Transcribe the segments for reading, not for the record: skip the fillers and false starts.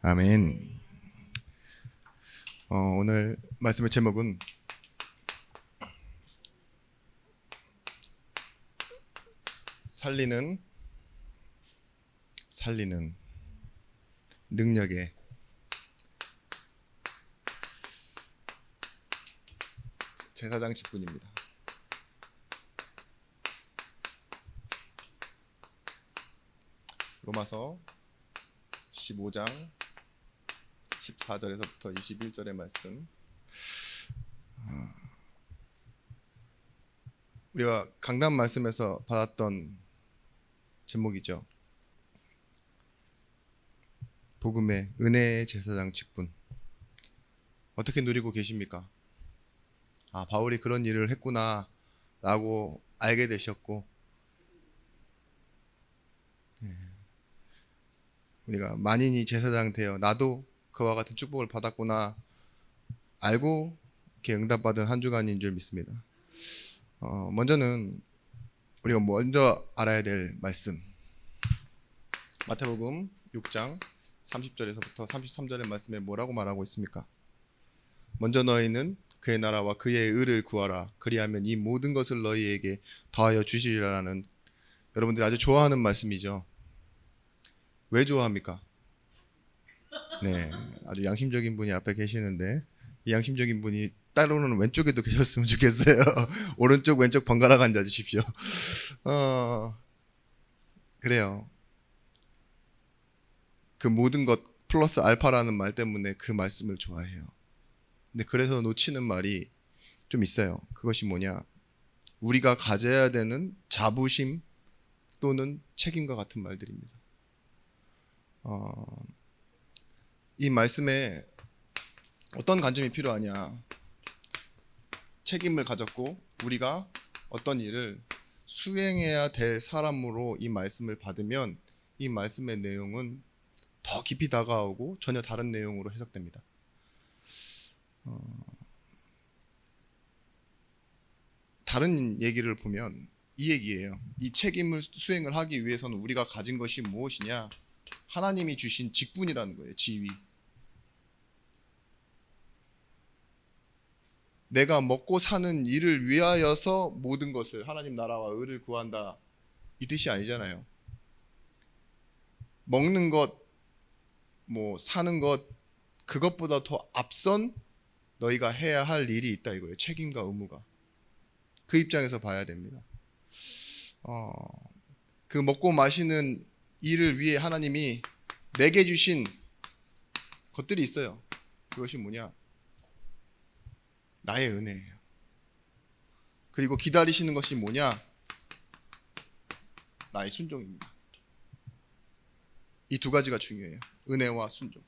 아멘. 오늘 말씀의 제목은 살리는 능력의 제사장 직분입니다. 로마서 15장 14절에서부터 21절의 말씀. 우리가 강단 말씀에서 받았던 제목이죠. 복음의 은혜의 제사장 직분. 어떻게 누리고 계십니까? 바울이 그런 일을 했구나 라고 알게 되셨고, 우리가 만인이 제사장 되어 나도 그와 같은 축복을 받았구나 알고 이렇게 응답받은 한 주간인 줄 믿습니다. 먼저는 우리가 먼저 알아야 될 말씀, 마태복음 6장 30절에서부터 33절의 말씀에 뭐라고 말하고 있습니까? 먼저 너희는 그의 나라와 그의 의를 구하라. 그리하면 이 모든 것을 너희에게 더하여 주시리라는, 여러분들이 아주 좋아하는 말씀이죠. 왜 좋아합니까? 네, 아주 양심적인 분이 앞에 계시는데, 이 양심적인 분이 따로는 왼쪽에도 계셨으면 좋겠어요. 오른쪽 왼쪽 번갈아 앉아 주십시오. 그래요. 그 모든 것 플러스 알파라는 말 때문에 그 말씀을 좋아해요. 근데 그래서 놓치는 말이 좀 있어요. 그것이 뭐냐? 우리가 가져야 되는 자부심 또는 책임과 같은 말들입니다. 이 말씀에 어떤 관점이 필요하냐? 책임을 가졌고 우리가 어떤 일을 수행해야 될 사람으로 이 말씀을 받으면 이 말씀의 내용은 더 깊이 다가오고 전혀 다른 내용으로 해석됩니다. 다른 얘기를 보면 이 얘기예요. 이 책임을 수행을 하기 위해서는 우리가 가진 것이 무엇이냐? 하나님이 주신 직분이라는 거예요. 지위. 내가 먹고 사는 일을 위하여서 모든 것을, 하나님 나라와 의를 구한다, 이 뜻이 아니잖아요. 먹는 것, 사는 것, 그것보다 더 앞선 너희가 해야 할 일이 있다 이거예요. 책임과 의무가. 그 입장에서 봐야 됩니다. 그 먹고 마시는 일을 위해 하나님이 내게 주신 것들이 있어요. 그것이 뭐냐? 나의 은혜예요. 그리고 기다리시는 것이 뭐냐? 나의 순종입니다. 이 두 가지가 중요해요. 은혜와 순종.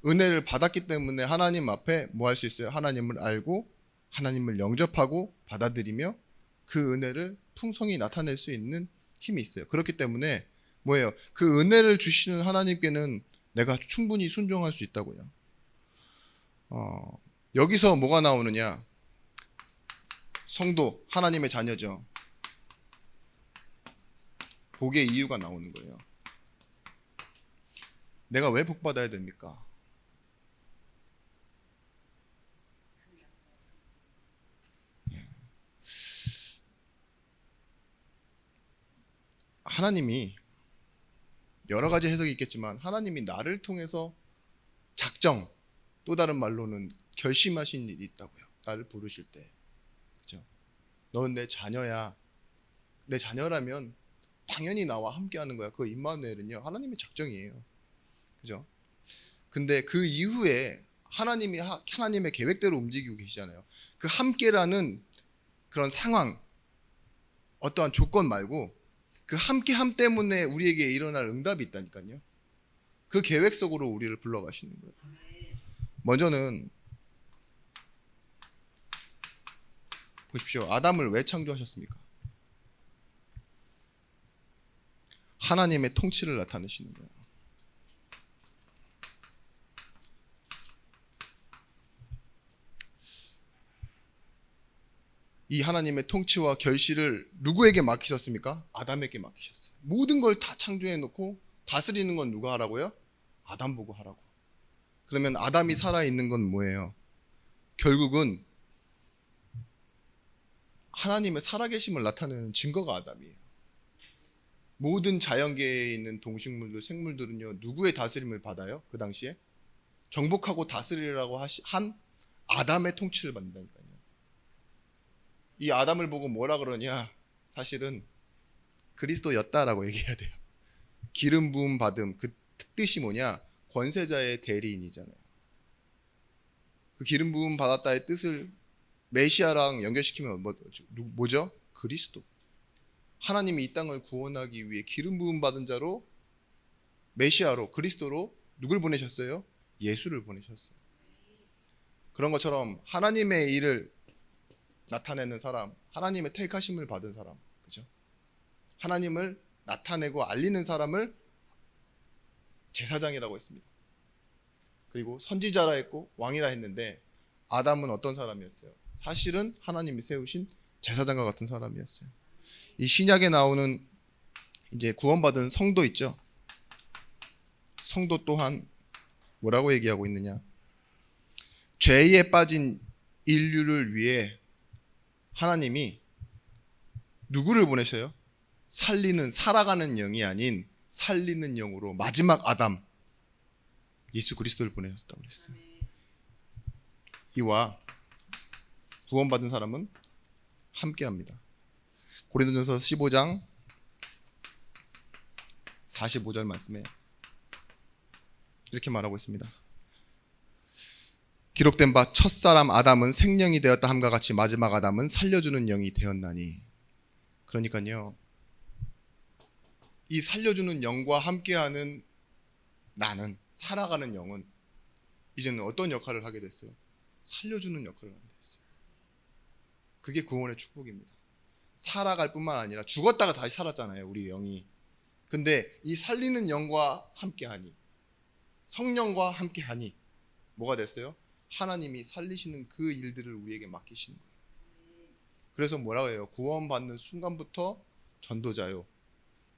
은혜를 받았기 때문에 하나님 앞에 뭐 할 수 있어요? 하나님을 알고 하나님을 영접하고 받아들이며 그 은혜를 풍성히 나타낼 수 있는 힘이 있어요. 그렇기 때문에 뭐예요? 그 은혜를 주시는 하나님께는 내가 충분히 순종할 수 있다고요. 여기서 뭐가 나오느냐? 성도, 하나님의 자녀죠. 복의 이유가 나오는 거예요. 내가 왜 복 받아야 됩니까? 하나님이, 여러 가지 해석이 있겠지만 하나님이 나를 통해서 작정, 또 다른 말로는 결심하신 일이 있다고요. 나를 부르실 때. 그죠? 너는 내 자녀야. 내 자녀라면 당연히 나와 함께 하는 거야. 그 임마누엘은요, 하나님의 작정이에요. 그죠? 근데 그 이후에 하나님이 하나님의 계획대로 움직이고 계시잖아요. 그 함께라는 그런 상황, 어떠한 조건 말고 그 함께함 때문에 우리에게 일어날 응답이 있다니까요. 그 계획 속으로 우리를 불러가시는 거예요. 먼저는 보십시오. 아담을 왜 창조하셨습니까? 하나님의 통치를 나타내시는 거예요. 이 하나님의 통치와 결실을 누구에게 맡기셨습니까? 아담에게 맡기셨어요. 모든 걸 다 창조해 놓고 다스리는 건 누가 하라고요? 아담 보고 하라고. 그러면 아담이 살아있는 건 뭐예요? 결국은 하나님의 살아계심을 나타내는 증거가 아담이에요. 모든 자연계에 있는 동식물들, 생물들은요, 누구의 다스림을 받아요? 그 당시에? 정복하고 다스리라고 한 아담의 통치를 받는다니까요. 이 아담을 보고 뭐라 그러냐? 사실은 그리스도였다라고 얘기해야 돼요. 기름 부음 받음, 그 뜻이 뭐냐? 권세자의 대리인이잖아요. 그 기름 부음 받았다의 뜻을 메시아랑 연결시키면 뭐죠? 그리스도. 하나님이 이 땅을 구원하기 위해 기름 부음 받은 자로, 메시아로, 그리스도로 누굴 보내셨어요? 예수를 보내셨어요. 그런 것처럼 하나님의 일을 나타내는 사람, 하나님의 택하심을 받은 사람, 그죠? 하나님을 나타내고 알리는 사람을 제사장이라고 했습니다. 그리고 선지자라 했고 왕이라 했는데, 아담은 어떤 사람이었어요? 사실은 하나님이 세우신 제사장과 같은 사람이었어요. 이 신약에 나오는 이제 구원받은 성도 있죠. 성도 또한 뭐라고 얘기하고 있느냐? 죄에 빠진 인류를 위해 하나님이 누구를 보내셔요? 살아가는 영이 아닌 살리는 영으로 마지막 아담 예수 그리스도를 보내셨다고 그랬어요. 이와 구원받은 사람은 함께합니다. 고린도전서 15장 45절 말씀에 이렇게 말하고 있습니다. 기록된 바 첫사람 아담은 생령이 되었다 함과 같이 마지막 아담은 살려주는 영이 되었나니. 그러니까요, 이 살려주는 영과 함께하는 나는, 살아가는 영은 이제는 어떤 역할을 하게 됐어요? 살려주는 역할을 하게 됐어요. 그게 구원의 축복입니다. 살아갈 뿐만 아니라 죽었다가 다시 살았잖아요, 우리 영이. 근데 이 살리는 영과 함께하니, 성령과 함께하니 뭐가 됐어요? 하나님이 살리시는 그 일들을 우리에게 맡기시는 거예요. 그래서 뭐라고 해요? 구원받는 순간부터 전도자요,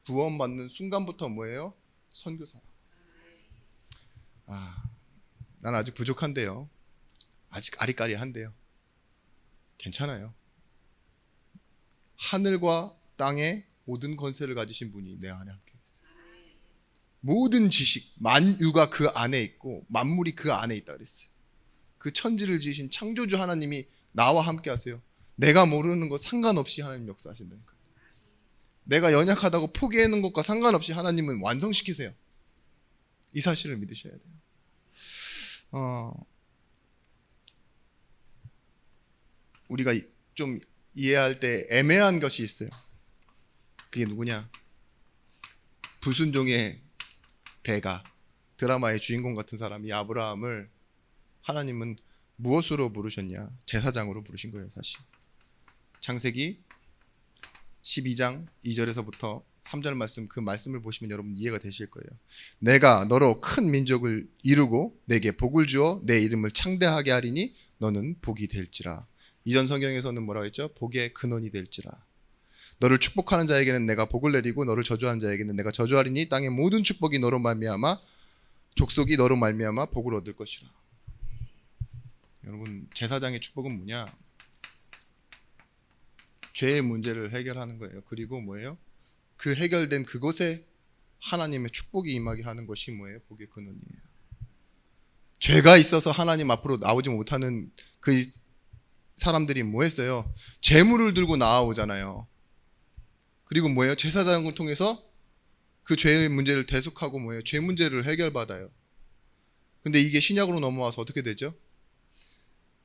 구원받는 순간부터 뭐예요? 선교사라고. 난 아직 부족한데요, 아직 아리까리한데요. 괜찮아요. 하늘과 땅의 모든 권세를 가지신 분이 내 안에 함께 있어요. 모든 지식, 만유가 그 안에 있고 만물이 그 안에 있다 그랬어요. 그 천지를 지으신 창조주 하나님이 나와 함께 하세요. 내가 모르는 거 상관없이 하나님 역사하신다니까요. 내가 연약하다고 포기하는 것과 상관없이 하나님은 완성시키세요. 이 사실을 믿으셔야 돼요. 우리가 좀 이해할 때 애매한 것이 있어요. 그게 누구냐? 불순종의 대가, 드라마의 주인공 같은 사람이 아브라함을 하나님은 무엇으로 부르셨냐? 제사장으로 부르신 거예요, 사실. 창세기 12장 2절에서부터 3절 말씀, 그 말씀을 보시면 여러분 이해가 되실 거예요. 내가 너로 큰 민족을 이루고 내게 복을 주어 내 이름을 창대하게 하리니 너는 복이 될지라. 이전 성경에서는 뭐라고 했죠? 복의 근원이 될지라. 너를 축복하는 자에게는 내가 복을 내리고 너를 저주하는 자에게는 내가 저주하리니 땅의 모든 축복이 너로 말미암아, 족속이 너로 말미암아 복을 얻을 것이라. 여러분, 제사장의 축복은 뭐냐? 죄의 문제를 해결하는 거예요. 그리고 뭐예요? 그 해결된 그곳에 하나님의 축복이 임하게 하는 것이 뭐예요? 복의 근원이에요. 죄가 있어서 하나님 앞으로 나오지 못하는 그 사람들이 뭐 했어요? 재물을 들고 나아오잖아요. 그리고 뭐예요? 제사장을 통해서 그 죄의 문제를 대속하고 뭐예요? 죄 문제를 해결받아요. 근데 이게 신약으로 넘어와서 어떻게 되죠?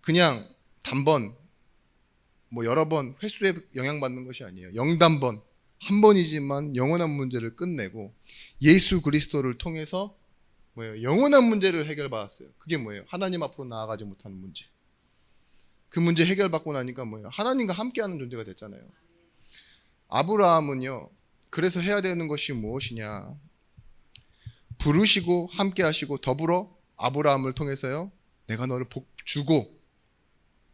그냥 단번, 여러 번 횟수에 영향받는 것이 아니에요. 영단번, 한 번이지만 영원한 문제를 끝내고 예수 그리스도를 통해서 뭐예요? 영원한 문제를 해결받았어요. 그게 뭐예요? 하나님 앞으로 나아가지 못하는 문제. 그 문제 해결받고 나니까 뭐예요? 하나님과 함께하는 존재가 됐잖아요. 아브라함은요, 그래서 해야 되는 것이 무엇이냐? 부르시고 함께하시고 더불어 아브라함을 통해서요, 내가 너를 복 주고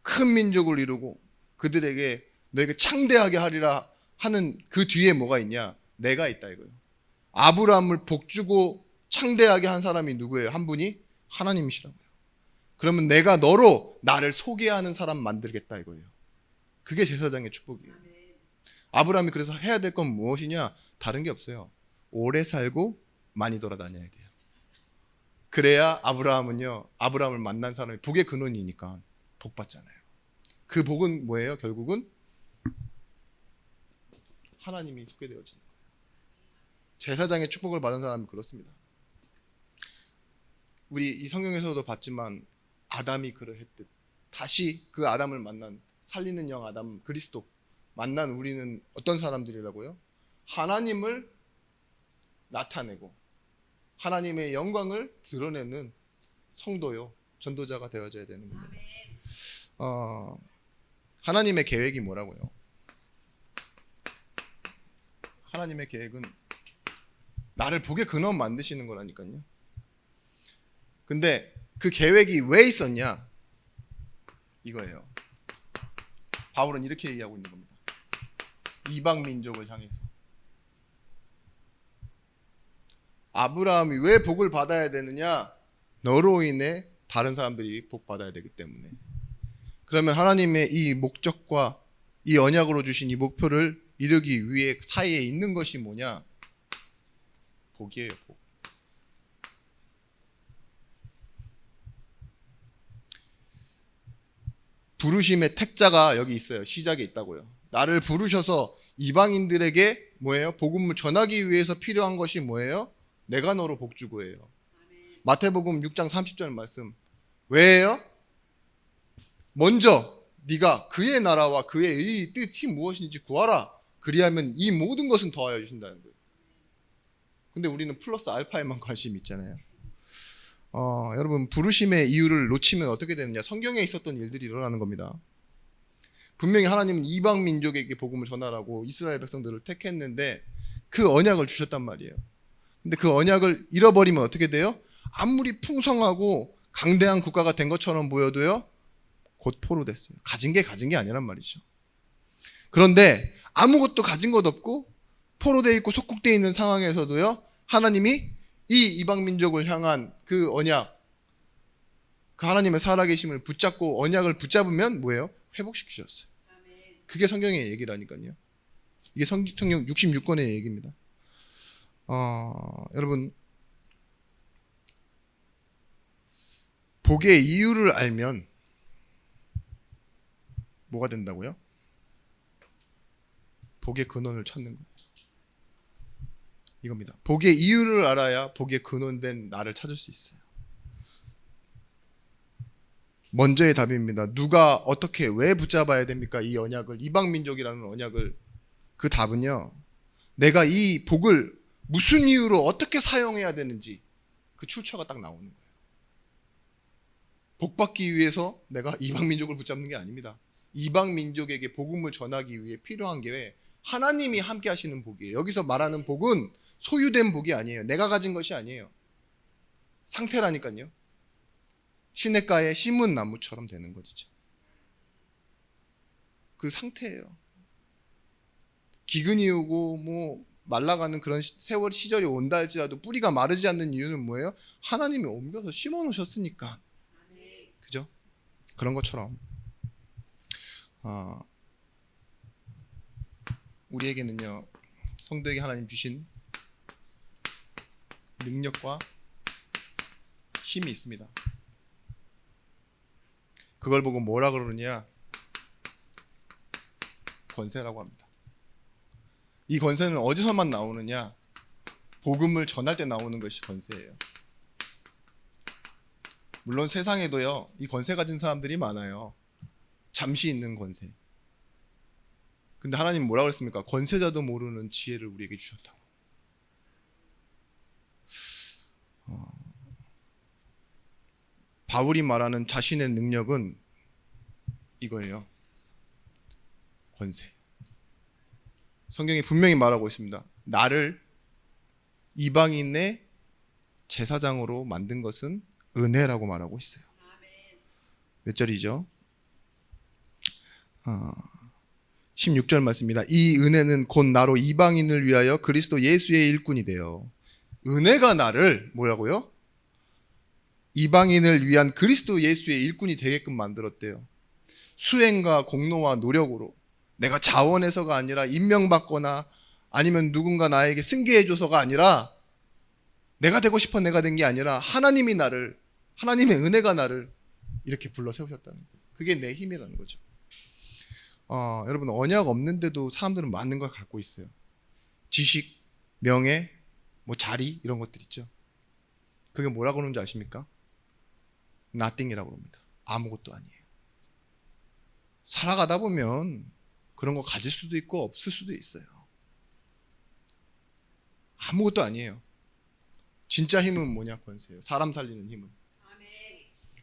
큰 민족을 이루고 그들에게 너에게 창대하게 하리라 하는 그 뒤에 뭐가 있냐? 내가 있다 이거예요. 아브라함을 복 주고 창대하게 한 사람이 누구예요? 한 분이 하나님이시라고요. 그러면 내가 너로 나를 소개하는 사람 만들겠다 이거예요. 그게 제사장의 축복이에요. 아브라함이 그래서 해야 될 건 무엇이냐? 다른 게 없어요. 오래 살고 많이 돌아다녀야 돼요. 그래야 아브라함을 만난 사람이 복의 근원이니까 복 받잖아요. 그 복은 뭐예요? 결국은 하나님이 소개되어지는 거예요. 제사장의 축복을 받은 사람은 그렇습니다. 우리 이 성경에서도 봤지만 아담이 그러했듯 다시 그 아담을 만난 살리는 영 아담 그리스도 만난 우리는 어떤 사람들이라고요? 하나님을 나타내고 하나님의 영광을 드러내는 성도요 전도자가 되어져야 되는 겁니다. 하나님의 계획이 뭐라고요? 하나님의 계획은 나를 복의 근원 만드시는 거라니까요. 근데 그 계획이 왜 있었냐? 이거예요. 바울은 이렇게 얘기하고 있는 겁니다. 이방 민족을 향해서 아브라함이 왜 복을 받아야 되느냐? 너로 인해 다른 사람들이 복 받아야 되기 때문에. 그러면 하나님의 이 목적과 이 언약으로 주신 이 목표를 이루기 위해 사이에 있는 것이 뭐냐? 복이에요, 복. 부르심의 택자가 여기 있어요. 시작에 있다고요. 나를 부르셔서 이방인들에게 뭐예요? 복음을 전하기 위해서 필요한 것이 뭐예요? 내가 너로 복 주고예요. 마태복음 6장 30절 말씀. 왜예요? 먼저 네가 그의 나라와 그의 의 뜻이 무엇인지 구하라. 그리하면 이 모든 것은 더하여 주신다는 거예요. 근데 우리는 플러스 알파에만 관심이 있잖아요. 여러분 부르심의 이유를 놓치면 어떻게 되느냐? 성경에 있었던 일들이 일어나는 겁니다. 분명히 하나님은 이방 민족에게 복음을 전하라고 이스라엘 백성들을 택했는데 그 언약을 주셨단 말이에요. 근데 그 언약을 잃어버리면 어떻게 돼요? 아무리 풍성하고 강대한 국가가 된 것처럼 보여도요, 곧 포로됐어요. 가진 게 아니란 말이죠. 그런데 아무것도 가진 것 없고 포로되어 있고 속국되어 있는 상황에서도요, 하나님이 이 이방 민족을 향한 그 언약, 그 하나님의 살아계심을 붙잡고 언약을 붙잡으면 뭐예요? 회복시키셨어요. 그게 성경의 얘기라니까요. 이게 성경 66권의 얘기입니다. 여러분 복의 이유를 알면 뭐가 된다고요? 복의 근원을 찾는 거예요. 이겁니다. 복의 이유를 알아야 복의 근원된 나를 찾을 수 있어요. 먼저의 답입니다. 누가 어떻게 왜 붙잡아야 됩니까? 이 언약을, 이방 민족이라는 언약을. 그 답은요, 내가 이 복을 무슨 이유로 어떻게 사용해야 되는지 그 출처가 딱 나오는 거예요. 복 받기 위해서 내가 이방 민족을 붙잡는 게 아닙니다. 이방 민족에게 복음을 전하기 위해 필요한 게 하나님이 함께 하시는 복이에요. 여기서 말하는 복은 소유된 복이 아니에요. 내가 가진 것이 아니에요. 상태라니까요. 시냇가에 심은 나무처럼 되는 거죠. 그 상태예요. 기근이 오고 뭐 말라가는 그런 세월 시절이 온다 할지라도 뿌리가 마르지 않는 이유는 뭐예요? 하나님이 옮겨서 심어 놓으셨으니까. 그죠? 그런 것처럼 우리에게는요, 성도에게 하나님 주신 능력과 힘이 있습니다. 그걸 보고 뭐라 그러느냐? 권세라고 합니다. 이 권세는 어디서만 나오느냐? 복음을 전할 때 나오는 것이 권세예요. 물론 세상에도요, 이 권세 가진 사람들이 많아요. 잠시 있는 권세. 근데 하나님 뭐라고 그랬습니까? 권세자도 모르는 지혜를 우리에게 주셨다고. 바울이 말하는 자신의 능력은 이거예요. 권세. 성경이 분명히 말하고 있습니다. 나를 이방인의 제사장으로 만든 것은 은혜라고 말하고 있어요. 몇 절이죠? 16절 말씀입니다. 이 은혜는 곧 나로 이방인을 위하여 그리스도 예수의 일꾼이 되어 은혜가 나를 뭐라고요? 이방인을 위한 그리스도 예수의 일꾼이 되게끔 만들었대요. 수행과 공로와 노력으로, 내가 자원해서가 아니라 임명받거나 아니면 누군가 나에게 승계해줘서가 아니라, 내가 되고 싶어 내가 된 게 아니라 하나님이 나를, 하나님의 은혜가 나를 이렇게 불러 세우셨다는 거예요. 그게 내 힘이라는 거죠. 여러분, 언약 없는데도 사람들은 많은 걸 갖고 있어요. 지식, 명예, 뭐 자리, 이런 것들 있죠. 그게 뭐라고 그러는지 아십니까? nothing이라고 합니다. 아무것도 아니에요. 살아가다 보면 그런 거 가질 수도 있고 없을 수도 있어요. 아무것도 아니에요. 진짜 힘은 뭐냐? 권세예요. 사람 살리는 힘은.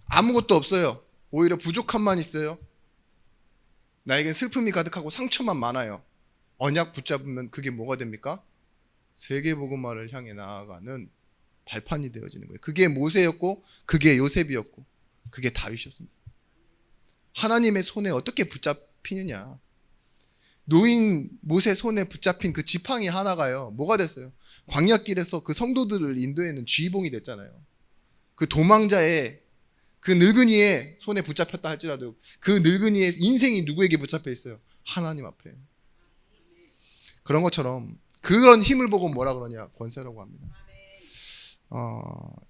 아무것도 없어요. 오히려 부족함만 있어요. 나에겐 슬픔이 가득하고 상처만 많아요. 언약 붙잡으면 그게 뭐가 됩니까? 세계복음화를 향해 나아가는 발판이 되어지는 거예요. 그게 모세였고, 그게 요셉이었고, 그게 다윗이었습니다. 하나님의 손에 어떻게 붙잡히느냐? 노인 모세 손에 붙잡힌 그 지팡이 하나가요, 뭐가 됐어요? 광야길에서 그 성도들을 인도하는 쥐봉이 됐잖아요. 그 도망자의, 그 늙은이의 손에 붙잡혔다 할지라도 그 늙은이의 인생이 누구에게 붙잡혀 있어요? 하나님 앞에. 그런 것처럼 그런 힘을 보고 뭐라 그러냐? 권세라고 합니다.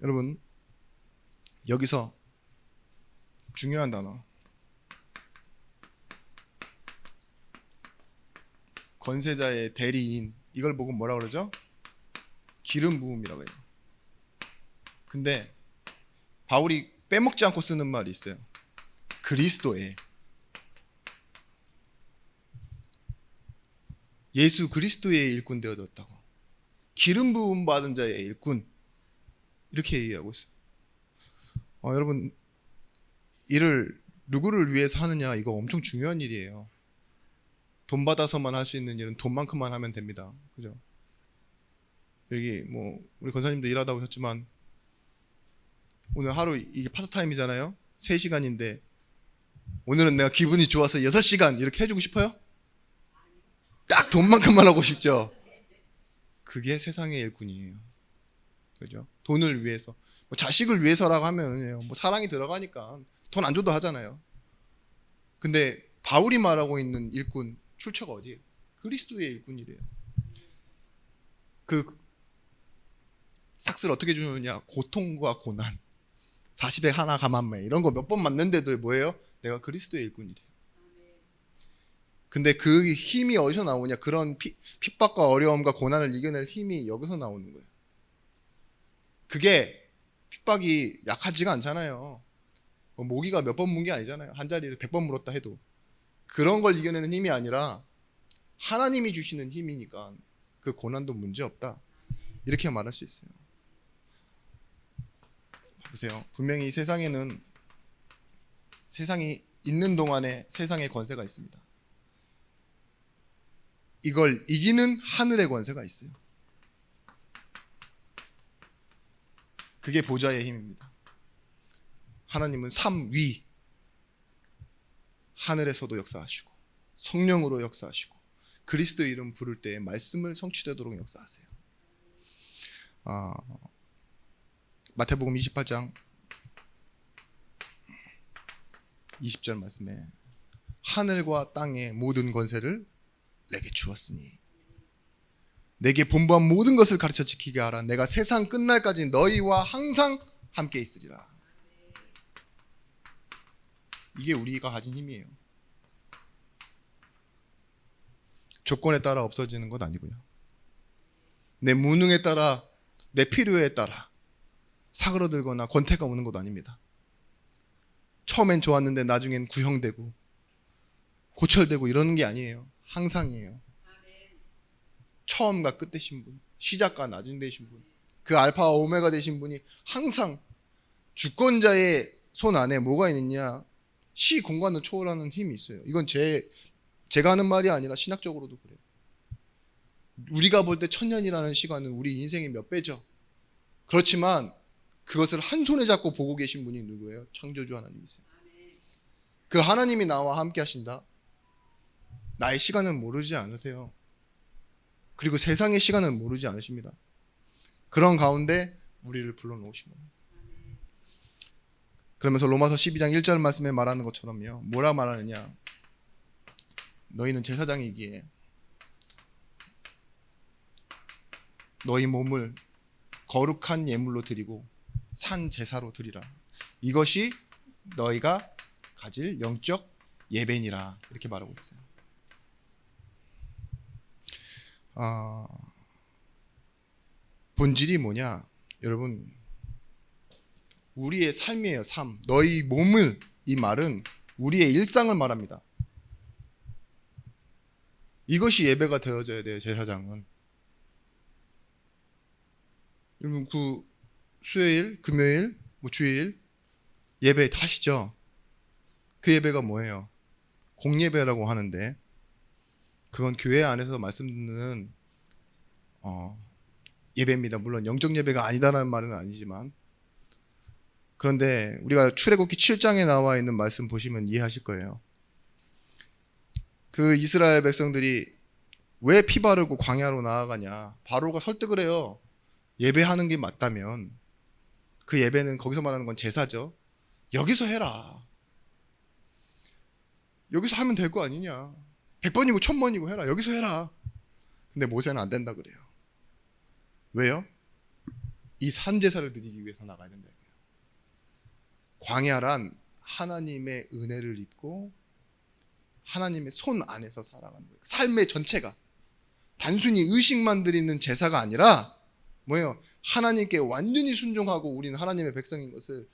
여러분, 여기서 중요한 단어, 권세자의 대리인, 이걸 보고 뭐라 그러죠? 기름 부음이라고 해요. 근데 바울이 빼먹지 않고 쓰는 말이 있어요. 그리스도의, 예수 그리스도의 일꾼 되어졌다고. 기름 부음 받은 자의 일꾼, 이렇게 얘기하고 있어요. 여러분, 일을 누구를 위해서 하느냐, 이거 엄청 중요한 일이에요. 돈 받아서만 할 수 있는 일은 돈만큼만 하면 됩니다. 그죠? 여기 뭐 우리 권사님도 일하다 오셨지만 오늘 하루 이게 파트타임이잖아요. 3시간인데 오늘은 내가 기분이 좋아서 6시간 이렇게 해주고 싶어요? 딱 돈만큼만 하고 싶죠? 그게 세상의 일꾼이에요. 그죠? 돈을 위해서, 뭐 자식을 위해서라고 하면 뭐 사랑이 들어가니까 돈 안 줘도 하잖아요. 근데 바울이 말하고 있는 일꾼 출처가 어디예요? 그리스도의 일꾼이래요. 그 삭스를 어떻게 주느냐? 고통과 고난, 40에 하나 가만매, 이런 거 몇 번 맞는데도 뭐예요? 내가 그리스도의 일꾼이래요. 근데 그 힘이 어디서 나오냐? 그런 핍박과 어려움과 고난을 이겨낼 힘이 여기서 나오는 거예요. 그게, 핍박이 약하지가 않잖아요. 모기가 몇 번 문 게 아니잖아요. 한 자리를 100번 물었다 해도. 그런 걸 이겨내는 힘이 아니라 하나님이 주시는 힘이니까 그 고난도 문제없다, 이렇게 말할 수 있어요. 보세요. 분명히 이 세상에는, 세상이 있는 동안에 세상의 권세가 있습니다. 이걸 이기는 하늘의 권세가 있어요. 그게 보좌의 힘입니다. 하나님은 삼위, 하늘에서도 역사하시고 성령으로 역사하시고 그리스도 이름 부를 때에 말씀을 성취되도록 역사하세요. 마태복음 28장 20절 말씀에 하늘과 땅의 모든 권세를 내게 주었으니 내게 본부한 모든 것을 가르쳐 지키게 하라. 내가 세상 끝날까지 너희와 항상 함께 있으리라. 이게 우리가 가진 힘이에요. 조건에 따라 없어지는 것 아니고요. 내 무능에 따라, 내 필요에 따라 사그러들거나 권태가 오는 것도 아닙니다. 처음엔 좋았는데 나중엔 구형되고 고철되고 이러는 게 아니에요. 항상이에요. 처음과 끝 되신 분, 시작과 나중 되신 분, 그 알파와 오메가 되신 분이 항상, 주권자의 손 안에 뭐가 있느냐? 시 공간을 초월하는 힘이 있어요. 이건 제가 하는 말이 아니라 신학적으로도 그래요. 우리가 볼 때 1000년이라는 시간은 우리 인생의 몇 배죠. 그렇지만 그것을 한 손에 잡고 보고 계신 분이 누구예요? 창조주 하나님이세요. 그 하나님이 나와 함께 하신다. 나의 시간은 모르지 않으세요. 그리고 세상의 시간은 모르지 않으십니다. 그런 가운데 우리를 불러놓으신 겁니다. 그러면서 로마서 12장 1절 말씀에 말하는 것처럼요. 뭐라 말하느냐? 너희는 제사장이기에 너희 몸을 거룩한 예물로 드리고 산 제사로 드리라. 이것이 너희가 가질 영적 예배니라. 이렇게 말하고 있어요. 본질이 뭐냐? 여러분, 우리의 삶이에요. 삶. 너희 몸을, 이 말은 우리의 일상을 말합니다. 이것이 예배가 되어져야 돼요. 제사장은. 여러분, 그 수요일, 금요일, 주일 예배 하시죠? 그 예배가 뭐예요? 공예배라고 하는데, 그건 교회 안에서 말씀 듣는 예배입니다. 물론 영적 예배가 아니다라는 말은 아니지만, 그런데 우리가 출애굽기 7장에 나와 있는 말씀 보시면 이해하실 거예요. 그 이스라엘 백성들이 왜 피 바르고 광야로 나아가냐? 바로가 설득을 해요. 예배하는 게 맞다면 그 예배는 거기서 말하는 건 제사죠. 여기서 해라. 여기서 하면 될 거 아니냐. 100번이고 1000번이고 해라. 여기서 해라. 근데 모세는 안 된다 그래요. 왜요? 이 산제사를 드리기 위해서 나가야 된다. 광야란 하나님의 은혜를 입고 하나님의 손 안에서 살아가는 거예요. 삶의 전체가 단순히 의식만 드리는 제사가 아니라 뭐예요? 하나님께 완전히 순종하고 우리는 하나님의 백성인 것을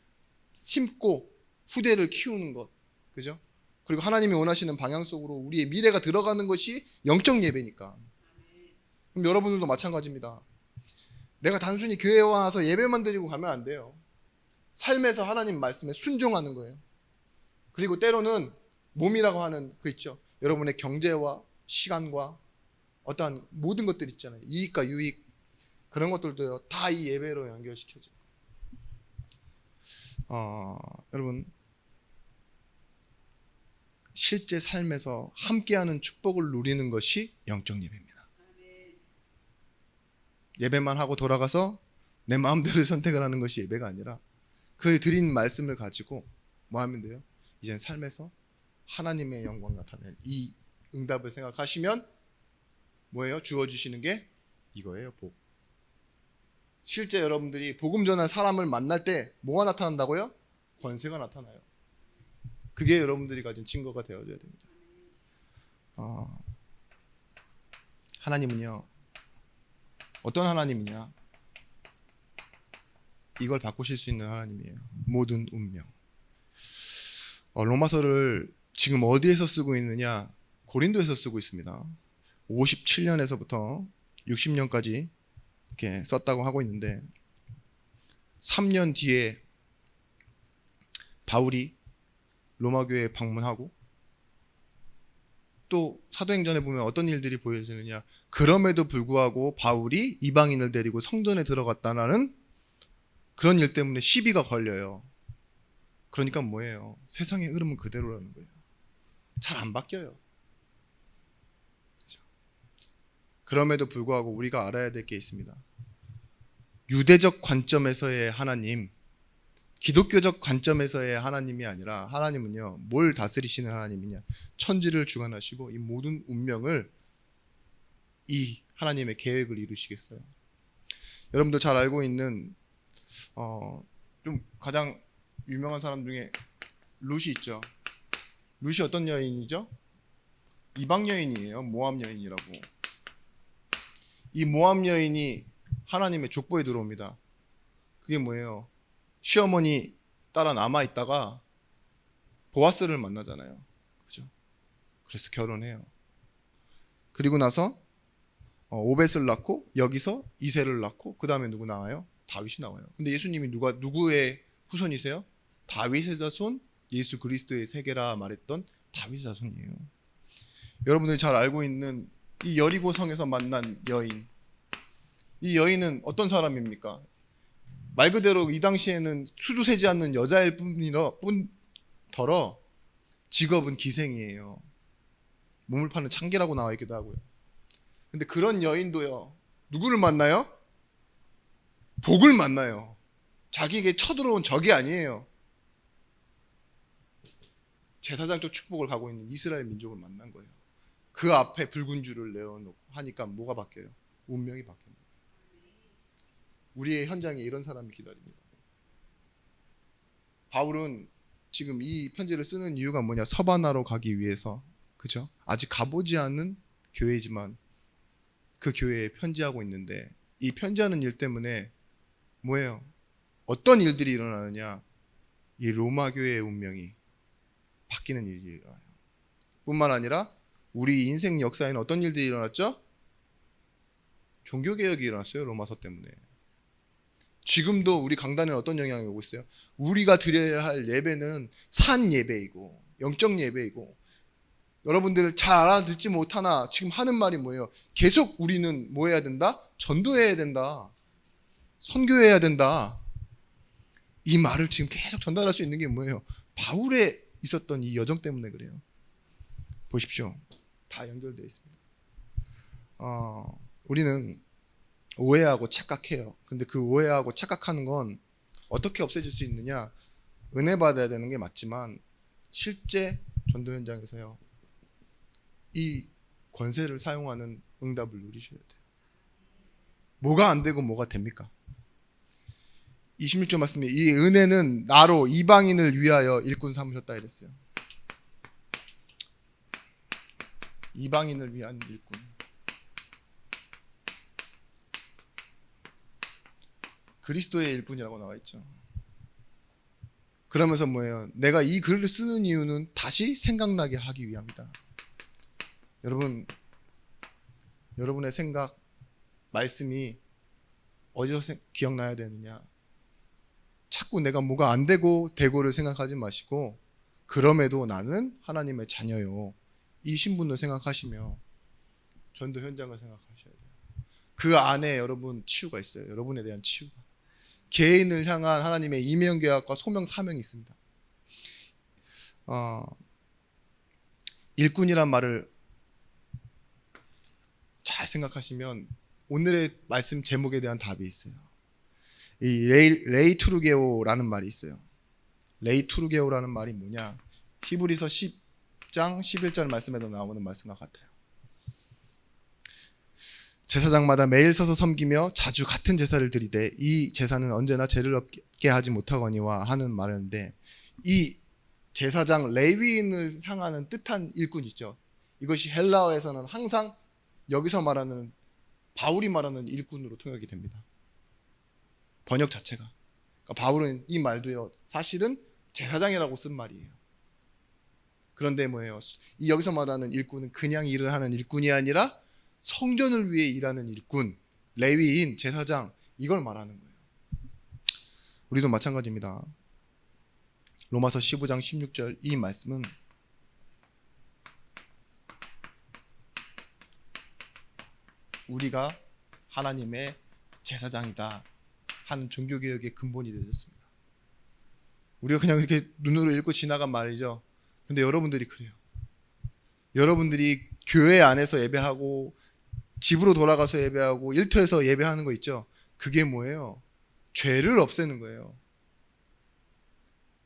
심고 후대를 키우는 것, 그죠? 그리고 하나님이 원하시는 방향 속으로 우리의 미래가 들어가는 것이 영적 예배니까. 그럼 여러분들도 마찬가지입니다. 내가 단순히 교회에 와서 예배만 드리고 가면 안 돼요. 삶에서 하나님 말씀에 순종하는 거예요. 그리고 때로는 몸이라고 하는 그 있죠. 여러분의 경제와 시간과 어떠한 모든 것들 있잖아요. 이익과 유익, 그런 것들도요, 다 이 예배로 연결시켜져요. 여러분, 실제 삶에서 함께하는 축복을 누리는 것이 영적 예배입니다. 예배만 하고 돌아가서 내 마음대로 선택을 하는 것이 예배가 아니라 그 드린 말씀을 가지고 뭐 하면 돼요? 이제는 삶에서 하나님의 영광 나타낼 이 응답을 생각하시면 뭐예요? 주어주시는 게 이거예요. 복. 실제 여러분들이 복음 전한 사람을 만날 때 뭐가 나타난다고요? 권세가 나타나요. 그게 여러분들이 가진 증거가 되어줘야 됩니다. 하나님은요, 어떤 하나님이냐? 이걸 바꾸실 수 있는 하나님이에요. 모든 운명. 로마서를 지금 어디에서 쓰고 있느냐? 고린도에서 쓰고 있습니다. 57년에서부터 60년까지 이렇게 썼다고 하고 있는데 3년 뒤에 바울이 로마 교회에 방문하고 또 사도행전에 보면 어떤 일들이 보여지느냐? 그럼에도 불구하고 바울이 이방인을 데리고 성전에 들어갔다는 그런 일 때문에 시비가 걸려요. 그러니까 뭐예요? 세상의 흐름은 그대로라는 거예요. 잘 안 바뀌어요. 그렇죠? 그럼에도 불구하고 우리가 알아야 될 게 있습니다. 유대적 관점에서의 하나님, 기독교적 관점에서의 하나님이 아니라 하나님은요, 뭘 다스리시는 하나님이냐? 천지를 주관하시고 이 모든 운명을 이 하나님의 계획을 이루시겠어요. 여러분들 잘 알고 있는 좀 가장 유명한 사람 중에 룻이 있죠. 룻이 어떤 여인이죠? 이방 여인이에요. 모압 여인이라고. 이 모압 여인이 하나님의 족보에 들어옵니다. 그게 뭐예요? 시어머니 따라 남아 있다가 보아스를 만나잖아요. 그죠? 그래서 결혼해요. 그리고 나서 오벳을 낳고 여기서 이세를 낳고 그 다음에 누구 나와요? 다윗이 나와요. 근데 예수님이 누구의 후손이세요? 다윗의 자손, 예수 그리스도의 세계라 말했던 다윗의 자손이에요. 여러분들이 잘 알고 있는 이 여리고성에서 만난 여인, 이 여인은 어떤 사람입니까? 말 그대로 이 당시에는 수도 세지 않는 여자일 뿐더러 직업은 기생이에요. 몸을 파는 창기라고 나와 있기도 하고요. 근데 그런 여인도요, 누구를 만나요? 복을 만나요. 자기에게 쳐들어온 적이 아니에요. 제사장적 축복을 가고 있는 이스라엘 민족을 만난 거예요. 그 앞에 붉은 줄을 내어놓고 하니까 뭐가 바뀌어요? 운명이 바뀝니다. 우리의 현장에 이런 사람이 기다립니다. 바울은 지금 이 편지를 쓰는 이유가 뭐냐? 서바나로 가기 위해서, 그죠? 아직 가보지 않은 교회지만 그 교회에 편지하고 있는데, 이 편지하는 일 때문에 뭐예요? 어떤 일들이 일어나느냐? 이 로마 교회의 운명이 바뀌는 일이 일어나요. 뿐만 아니라 우리 인생 역사에는 어떤 일들이 일어났죠? 종교개혁이 일어났어요. 로마서 때문에. 지금도 우리 강단에 어떤 영향이 오고 있어요? 우리가 드려야 할 예배는 산 예배이고 영적 예배이고, 여러분들 잘 알아듣지 못하나 지금 하는 말이 뭐예요? 계속 우리는 뭐 해야 된다? 전도해야 된다. 선교해야 된다. 이 말을 지금 계속 전달할 수 있는 게 뭐예요? 바울의 있었던 이 여정 때문에 그래요. 보십시오. 다 연결되어 있습니다. 우리는 오해하고 착각해요. 근데 그 오해하고 착각하는 건 어떻게 없애질 수 있느냐? 은혜 받아야 되는 게 맞지만 실제 전도 현장에서요, 이 권세를 사용하는 응답을 누리셔야 돼요. 뭐가 안 되고 뭐가 됩니까? 26절 말씀에 이 은혜는 나로 이방인을 위하여 일꾼 삼으셨다 이랬어요. 이방인을 위한 일꾼. 그리스도의 일꾼이라고 나와 있죠. 그러면서 뭐예요? 내가 이 글을 쓰는 이유는 다시 생각나게 하기 위함이다. 여러분, 여러분의 생각, 말씀이 어디서 기억나야 되느냐? 자꾸 내가 뭐가 안 되고 되고를 생각하지 마시고, 그럼에도 나는 하나님의 자녀요, 이 신분을 생각하시며 전도 현장을 생각하셔야 돼요. 그 안에 여러분 치유가 있어요. 여러분에 대한 치유가. 개인을 향한 하나님의 이명 계약과 소명 사명이 있습니다. 일꾼이란 말을 잘 생각하시면 오늘의 말씀 제목에 대한 답이 있어요. 이 레이투르게오라는 말이 있어요. 레이투르게오라는 말이 뭐냐? 히브리서 10장 11절 말씀에도 나오는 말씀과 같아요. 제사장마다 매일 서서 섬기며 자주 같은 제사를 드리되 이 제사는 언제나 죄를 없게 하지 못하거니와 하는 말인데, 이 제사장 레위인을 향하는 뜻한 일꾼 있죠. 이것이 헬라어에서는 항상 여기서 말하는, 바울이 말하는 일꾼으로 통역이 됩니다. 번역 자체가. 그러니까 바울은 이 말도요, 사실은 제사장이라고 쓴 말이에요. 그런데 뭐예요? 이 여기서 말하는 일꾼은 그냥 일을 하는 일꾼이 아니라 성전을 위해 일하는 일꾼, 레위인, 제사장, 이걸 말하는 거예요. 우리도 마찬가지입니다. 로마서 15장 16절 이 말씀은 우리가 하나님의 제사장이다 하는 종교개혁의 근본이 되었습니다. 우리가 그냥 이렇게 눈으로 읽고 지나간 말이죠. 근데 여러분들이 그래요. 여러분들이 교회 안에서 예배하고 집으로 돌아가서 예배하고 일터에서 예배하는 거 있죠. 그게 뭐예요? 죄를 없애는 거예요.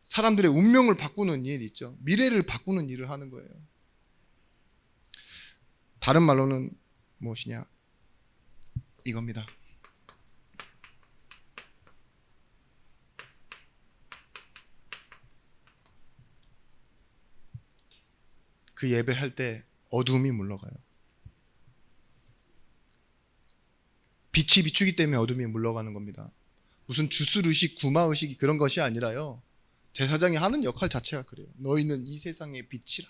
사람들의 운명을 바꾸는 일 있죠. 미래를 바꾸는 일을 하는 거예요. 다른 말로는 무엇이냐? 이겁니다. 그 예배할 때 어둠이 물러가요. 빛이 비추기 때문에 어둠이 물러가는 겁니다. 무슨 주술의식, 구마의식이 그런 것이 아니라요, 제사장이 하는 역할 자체가 그래요. 너희는 이 세상의 빛이라.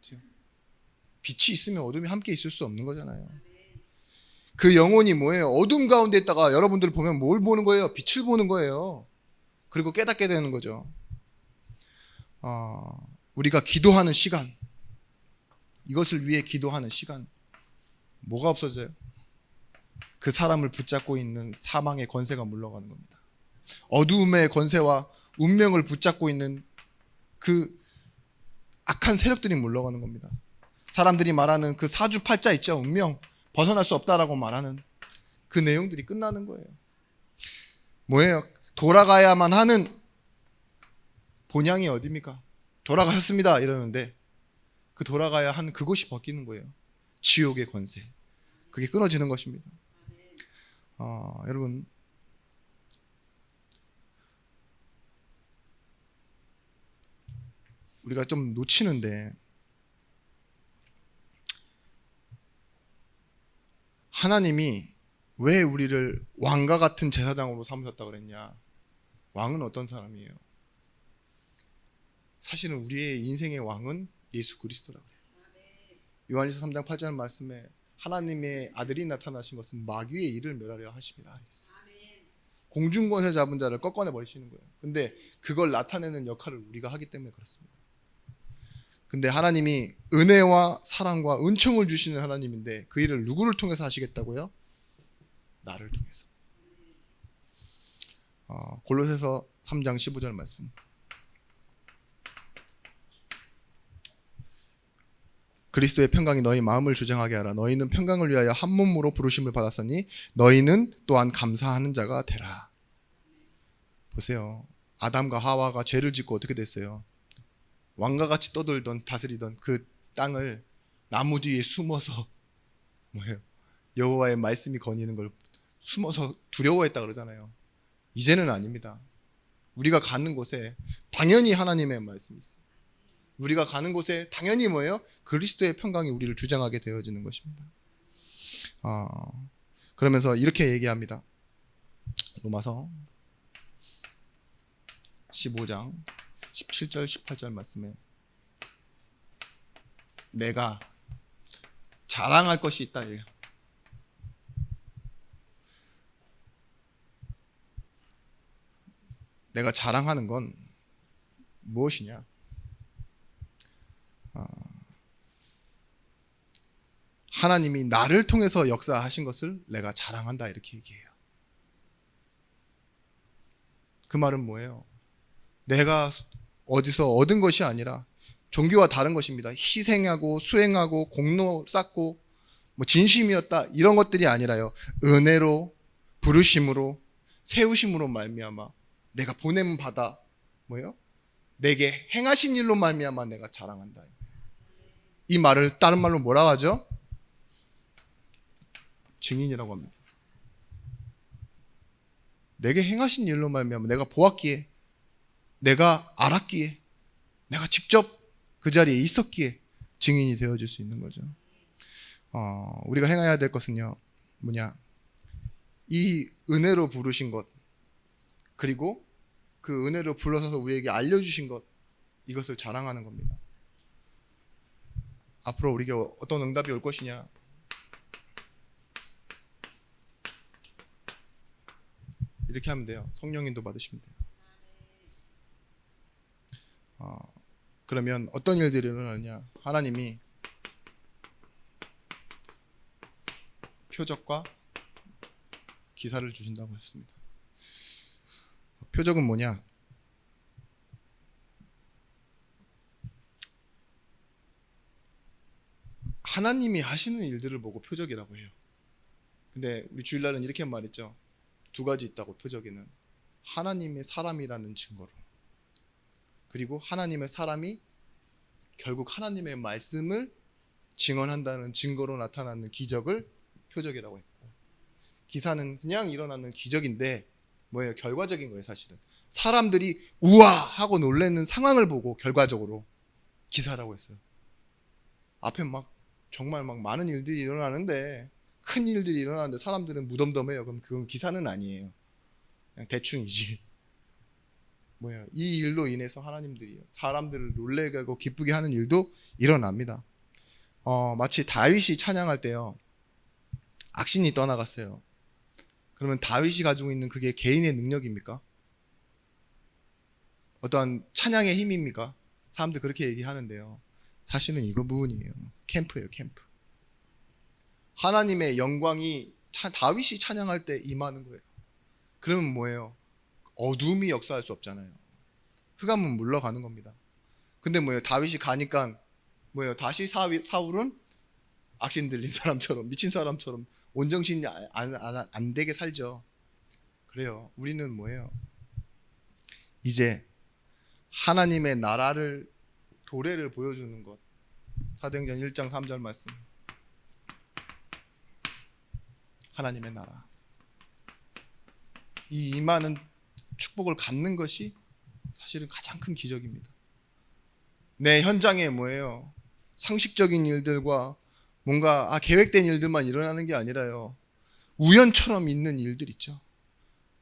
그렇죠? 빛이 있으면 어둠이 함께 있을 수 없는 거잖아요. 그 영혼이 뭐예요? 어둠 가운데 있다가 여러분들 보면 뭘 보는 거예요? 빛을 보는 거예요. 그리고 깨닫게 되는 거죠. 우리가 기도하는 시간, 이것을 위해 기도하는 시간, 뭐가 없어져요? 그 사람을 붙잡고 있는 사망의 권세가 물러가는 겁니다. 어두움의 권세와 운명을 붙잡고 있는 그 악한 세력들이 물러가는 겁니다. 사람들이 말하는 그 사주팔자 있죠. 운명, 벗어날 수 없다라고 말하는 그 내용들이 끝나는 거예요. 뭐예요? 돌아가야만 하는 본향이 어디입니까? 돌아가셨습니다 이러는데 그 돌아가야 하는 그곳이 바뀌는 거예요. 지옥의 권세. 그게 끊어지는 것입니다. 여러분, 우리가 좀 놓치는데 하나님이 왜 우리를 왕과 같은 제사장으로 삼으셨다고 그랬냐? 왕은 어떤 사람이에요? 사실은 우리의 인생의 왕은 예수 그리스도라고 해요. 요한일서 3장 8절 말씀에 하나님의 아들이 나타나신 것은 마귀의 일을 멸하려 하심이라 했어요. 공중권세 잡은 자를 꺾어내 버리시는 거예요. 근데 그걸 나타내는 역할을 우리가 하기 때문에 그렇습니다. 근데 하나님이 은혜와 사랑과 은총을 주시는 하나님인데 그 일을 누구를 통해서 하시겠다고요? 나를 통해서. 골로새서 3장 15절 말씀. 그리스도의 평강이 너희 마음을 주장하게 하라. 너희는 평강을 위하여 한 몸으로 부르심을 받았으니 너희는 또한 감사하는 자가 되라. 보세요. 아담과 하와가 죄를 짓고 어떻게 됐어요? 왕과 같이 떠돌던 다스리던 그 땅을 나무 뒤에 숨어서 뭐예요? 여호와의 말씀이 거니는 걸 숨어서 두려워했다 그러잖아요. 이제는 아닙니다. 우리가 가는 곳에 당연히 하나님의 말씀이 있어요. 우리가 가는 곳에 당연히 뭐예요? 그리스도의 평강이 우리를 주장하게 되어지는 것입니다. 그러면서 이렇게 얘기합니다. 로마서 15장 17절 18절 말씀에 내가 자랑할 것이 있다. 내가 자랑하는 건 무엇이냐? 하나님이 나를 통해서 역사하신 것을 내가 자랑한다 이렇게 얘기해요. 그 말은 뭐예요? 내가 어디서 얻은 것이 아니라 종교와 다른 것입니다. 희생하고 수행하고 공로 쌓고 뭐 진심이었다 이런 것들이 아니라요. 은혜로 부르심으로 세우심으로 말미암아 내가 보냄 받아 뭐예요? 내게 행하신 일로 말미암아 내가 자랑한다. 이 말을 다른 말로 뭐라고 하죠? 증인이라고 합니다. 내게 행하신 일로 말미암아 내가 보았기에 내가 알았기에 내가 직접 그 자리에 있었기에 증인이 되어줄 수 있는 거죠. 우리가 행해야 될 것은요 뭐냐, 이 은혜로 부르신 것 그리고 그 은혜로 불러서 우리에게 알려주신 것 이것을 자랑하는 겁니다. 앞으로 우리에게 어떤 응답이 올 것이냐, 이렇게 하면 돼요. 성령인도 받으시면 돼요. 그러면 어떤 일들이 일어나냐, 하나님이 표적과 기사를 주신다고 했습니다. 표적은 뭐냐? 하나님이 하시는 일들을 보고 표적이라고 해요. 근데 우리 주일날은 이렇게 말했죠. 두 가지 있다고. 표적에는 하나님의 사람이라는 증거로, 그리고 하나님의 사람이 결국 하나님의 말씀을 증언한다는 증거로 나타나는 기적을 표적이라고 했고, 기사는 그냥 일어나는 기적인데 뭐예요? 결과적인 거예요. 사실은 사람들이 우와 하고 놀라는 상황을 보고 결과적으로 기사라고 했어요. 앞에 막 정말 막 많은 일들이 일어나는데, 큰 일들이 일어나는데 사람들은 무덤덤해요. 그럼 그건 기사는 아니에요. 그냥 대충이지. 뭐예요? 이 일로 인해서 하나님들이 사람들을 놀래게 하고 기쁘게 하는 일도 일어납니다. 마치 다윗이 찬양할 때요, 악신이 떠나갔어요. 그러면 다윗이 가지고 있는 그게 개인의 능력입니까? 어떠한 찬양의 힘입니까? 사람들 그렇게 얘기하는데요, 사실은 이거 부분이에요. 캠프예요, 캠프. 하나님의 영광이 다윗이 찬양할 때 임하는 거예요. 그러면 뭐예요? 어둠이 역사할 수 없잖아요. 흑암은 물러가는 겁니다. 근데 뭐예요? 다윗이 가니까 뭐예요? 다시 사울은 악신 들린 사람처럼, 미친 사람처럼 온정신이 안 되게 살죠. 그래요. 우리는 뭐예요? 이제 하나님의 나라를 도래를 보여주는 것. 사도행전 1장 3절 말씀. 하나님의 나라. 이 임하는 축복을 갖는 것이 사실은 가장 큰 기적입니다. 내 현장에 뭐예요? 상식적인 일들과 뭔가 계획된 일들만 일어나는 게 아니라요. 우연처럼 있는 일들 있죠.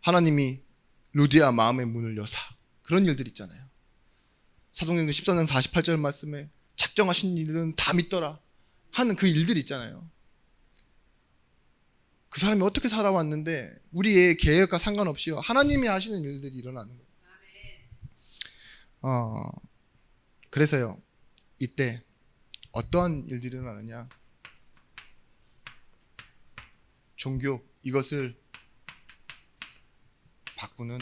하나님이 루디아 마음의 문을 여사. 그런 일들 있잖아요. 사도행전 14장 48절 말씀에 작정하신 일은 다 믿더라 하는 그 일들 있잖아요. 그 사람이 어떻게 살아왔는데 우리의 계획과 상관없이 하나님이 하시는 일들이 일어나는 거예요. 그래서요. 이때 어떠한 일들이 일어나느냐. 종교 이것을 바꾸는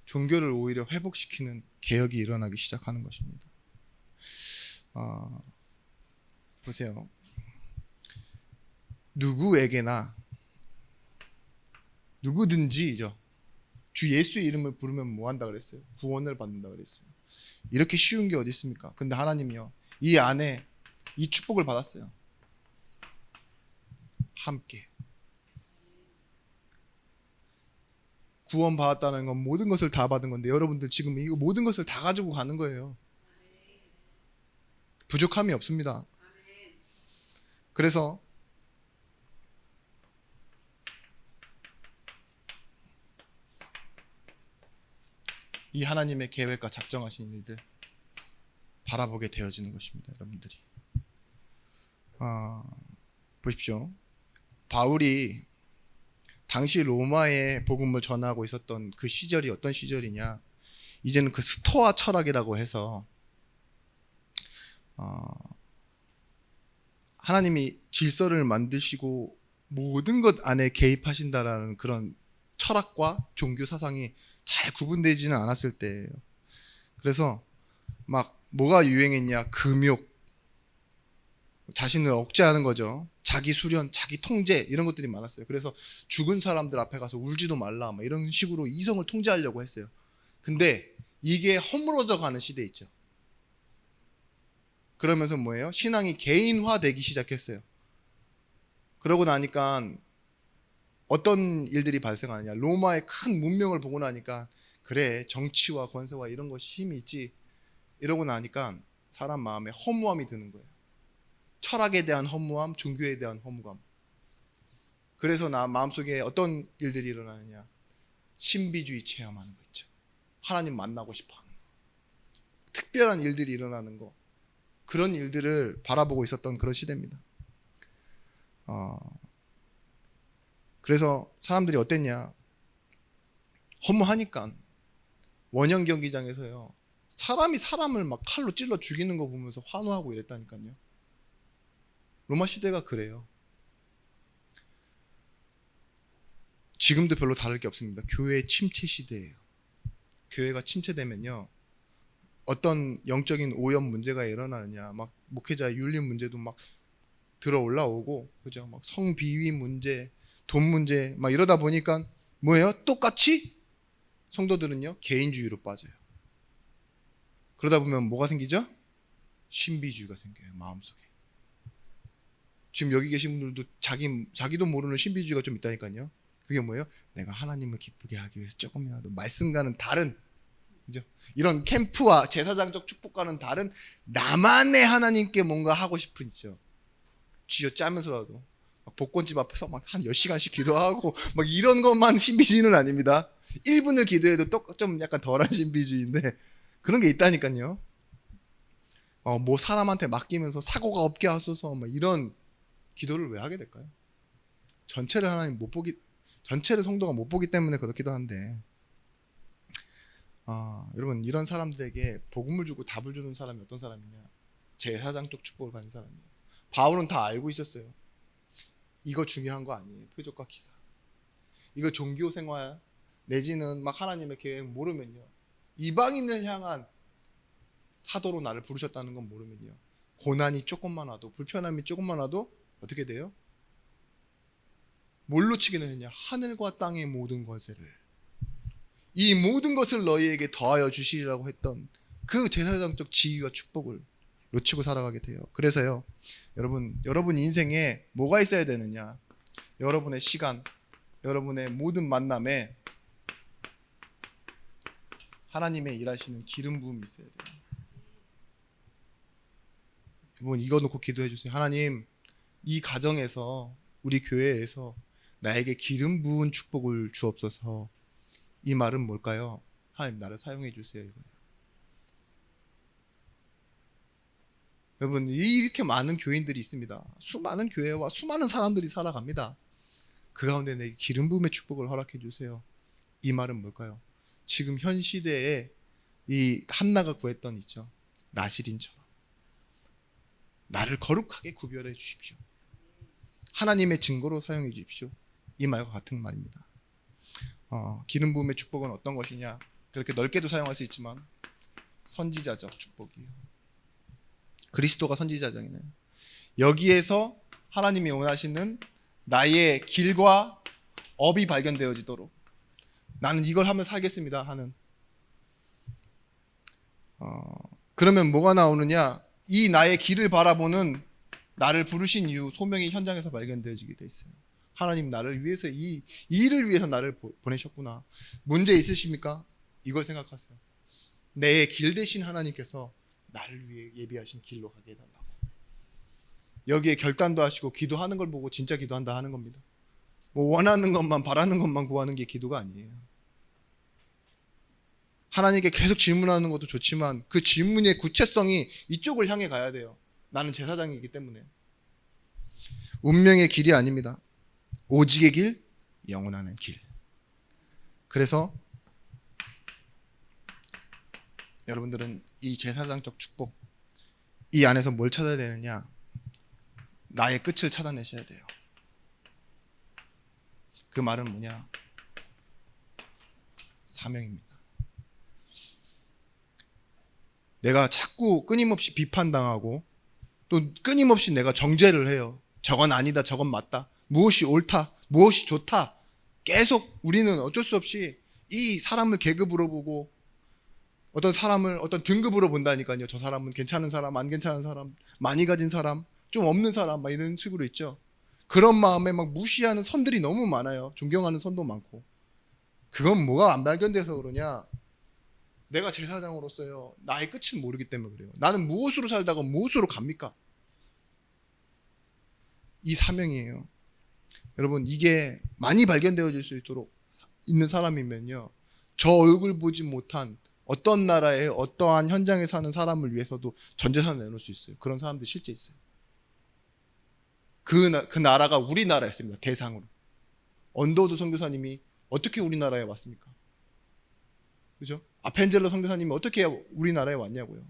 종교를 오히려 회복시키는 개혁이 일어나기 시작하는 것입니다. 보세요. 누구에게나 누구든지죠. 주 예수의 이름을 부르면 뭐 한다 그랬어요? 구원을 받는다 그랬어요. 이렇게 쉬운 게 어디 있습니까? 근데 하나님이요. 이 안에 이 축복을 받았어요. 함께. 구원 받았다는 건 모든 것을 다 받은 건데 여러분들 지금 이거 모든 것을 다 가지고 가는 거예요. 부족함이 없습니다. 그래서 이 하나님의 계획과 작정하신 일들 바라보게 되어지는 것입니다. 여러분들이 보십시오. 바울이 당시 로마에 복음을 전하고 있었던 그 시절이 어떤 시절이냐. 이제는 그 스토아 철학이라고 해서 하나님이 질서를 만드시고 모든 것 안에 개입하신다라는 그런 철학과 종교 사상이 잘 구분되지는 않았을 때예요. 그래서 막 뭐가 유행했냐. 금욕, 자신을 억제하는 거죠. 자기 수련, 자기 통제 이런 것들이 많았어요. 그래서 죽은 사람들 앞에 가서 울지도 말라 막 이런 식으로 이성을 통제하려고 했어요. 근데 이게 허물어져 가는 시대 있죠. 그러면서 뭐예요? 신앙이 개인화되기 시작했어요. 그러고 나니까 어떤 일들이 발생하느냐. 로마의 큰 문명을 보고 나니까 그래 정치와 권세와 이런 것이 힘이 있지. 이러고 나니까 사람 마음에 허무함이 드는 거예요. 철학에 대한 허무함, 종교에 대한 허무감. 그래서 나 마음속에 어떤 일들이 일어나느냐. 신비주의 체험하는 거 있죠. 하나님 만나고 싶어하는 거. 특별한 일들이 일어나는 거. 그런 일들을 바라보고 있었던 그런 시대입니다. 그래서 사람들이 어땠냐. 허무하니까 원형 경기장에서요. 사람이 사람을 막 칼로 찔러 죽이는 거 보면서 환호하고 이랬다니까요. 로마 시대가 그래요. 지금도 별로 다를 게 없습니다. 교회 침체 시대예요. 교회가 침체되면요. 어떤 영적인 오염 문제가 일어나느냐. 막 목회자의 윤리 문제도 막 들어 올라오고, 그죠? 막 성비위 문제, 돈 문제, 막 이러다 보니까 뭐예요? 똑같이 성도들은요, 개인주의로 빠져요. 그러다 보면 뭐가 생기죠? 신비주의가 생겨요, 마음속에. 지금 여기 계신 분들도 자기도 모르는 신비주의가 좀 있다니까요. 그게 뭐예요? 내가 하나님을 기쁘게 하기 위해서 조금이라도 말씀과는 다른, 그죠? 이런 캠프와 제사장적 축복과는 다른 나만의 하나님께 뭔가 하고 싶은 있죠. 쥐어짜면서라도 막 복권집 앞에서 막 한 10시간씩 기도하고 막 이런 것만 신비주의는 아닙니다. 1분을 기도해도 좀 약간 덜한 신비주의인데 그런 게 있다니까요. 뭐 사람한테 맡기면서 사고가 없게 하소서 막 이런 기도를 왜 하게 될까요? 전체를 하나님 못 보기, 전체를 성도가 못 보기 때문에 그렇기도 한데, 여러분 이런 사람들에게 복음을 주고 답을 주는 사람이 어떤 사람이냐? 제사장적 축복을 받는 사람이에요. 바울은 다 알고 있었어요. 이거 중요한 거 아니에요. 표적과 기사. 이거 종교 생활 내지는 막 하나님의 계획 모르면요. 이방인을 향한 사도로 나를 부르셨다는 건 모르면요. 고난이 조금만 와도, 불편함이 조금만 와도 어떻게 돼요? 뭘로 치게 되느냐? 하늘과 땅의 모든 것을, 이 모든 것을 너희에게 더하여 주시리라고 했던 그 제사장적 지위와 축복을 놓치고 살아가게 돼요. 그래서요, 여러분 인생에 뭐가 있어야 되느냐? 여러분의 시간, 여러분의 모든 만남에 하나님의 일하시는 기름 부음이 있어야 돼요. 여러분 이거 놓고 기도해 주세요. 하나님, 이 가정에서, 우리 교회에서 나에게 기름 부은 축복을 주옵소서. 이 말은 뭘까요? 하나님, 나를 사용해 주세요, 이거예요. 여러분, 이렇게 많은 교인들이 있습니다. 수많은 교회와 수많은 사람들이 살아갑니다. 그 가운데 내게 기름 부음의 축복을 허락해 주세요. 이 말은 뭘까요? 지금 현 시대에 이 한나가 구했던 있죠, 나실인처럼 나를 거룩하게 구별해 주십시오. 하나님의 증거로 사용해 주십시오. 이 말과 같은 말입니다. 기름 부음의 축복은 어떤 것이냐? 그렇게 넓게도 사용할 수 있지만 선지자적 축복이에요. 그리스도가 선지자장이네요. 여기에서 하나님이 원하시는 나의 길과 업이 발견되어지도록, 나는 이걸 하면 살겠습니다 하는, 그러면 뭐가 나오느냐? 이 나의 길을 바라보는 나를 부르신 이유, 소명이 현장에서 발견되어지게 돼 있어요. 하나님, 나를 위해서 이 일을 위해서 나를 보내셨구나. 문제 있으십니까? 이걸 생각하세요. 내 길 대신 하나님께서 나를 위해 예비하신 길로 가게 해달라고. 여기에 결단도 하시고 기도하는 걸 보고 진짜 기도한다 하는 겁니다. 뭐 원하는 것만, 바라는 것만 구하는 게 기도가 아니에요. 하나님께 계속 질문하는 것도 좋지만 그 질문의 구체성이 이쪽을 향해 가야 돼요. 나는 제사장이기 때문에. 운명의 길이 아닙니다. 오직의 길, 영원하는 길. 그래서 여러분들은 이 제사장적 축복, 이 안에서 뭘 찾아야 되느냐? 나의 끝을 찾아내셔야 돼요. 그 말은 뭐냐? 사명입니다. 내가 자꾸 끊임없이 비판당하고 또 끊임없이 내가 정죄를 해요. 저건 아니다, 저건 맞다, 무엇이 옳다, 무엇이 좋다. 계속 우리는 어쩔 수 없이 이 사람을 계급으로 보고 어떤 사람을 어떤 등급으로 본다니까요. 저 사람은 괜찮은 사람, 안 괜찮은 사람, 많이 가진 사람, 좀 없는 사람, 막 이런 식으로 있죠. 그런 마음에 막 무시하는 선들이 너무 많아요. 존경하는 선도 많고. 그건 뭐가 안 발견돼서 그러냐? 내가 제사장으로서요, 나의 끝을 모르기 때문에 그래요. 나는 무엇으로 살다가 무엇으로 갑니까? 이 사명이에요. 여러분, 이게 많이 발견되어질 수 있도록 있는 사람이면요, 저 얼굴 보지 못한 어떤 나라의 어떠한 현장에 사는 사람을 위해서도 전 재산을 내놓을 수 있어요. 그런 사람들이 실제 있어요. 그 나라가 우리나라였습니다. 대상으로. 언더우드 선교사님이 어떻게 우리나라에 왔습니까? 그죠? 아펜젤러 선교사님이 어떻게 우리나라에 왔냐고요.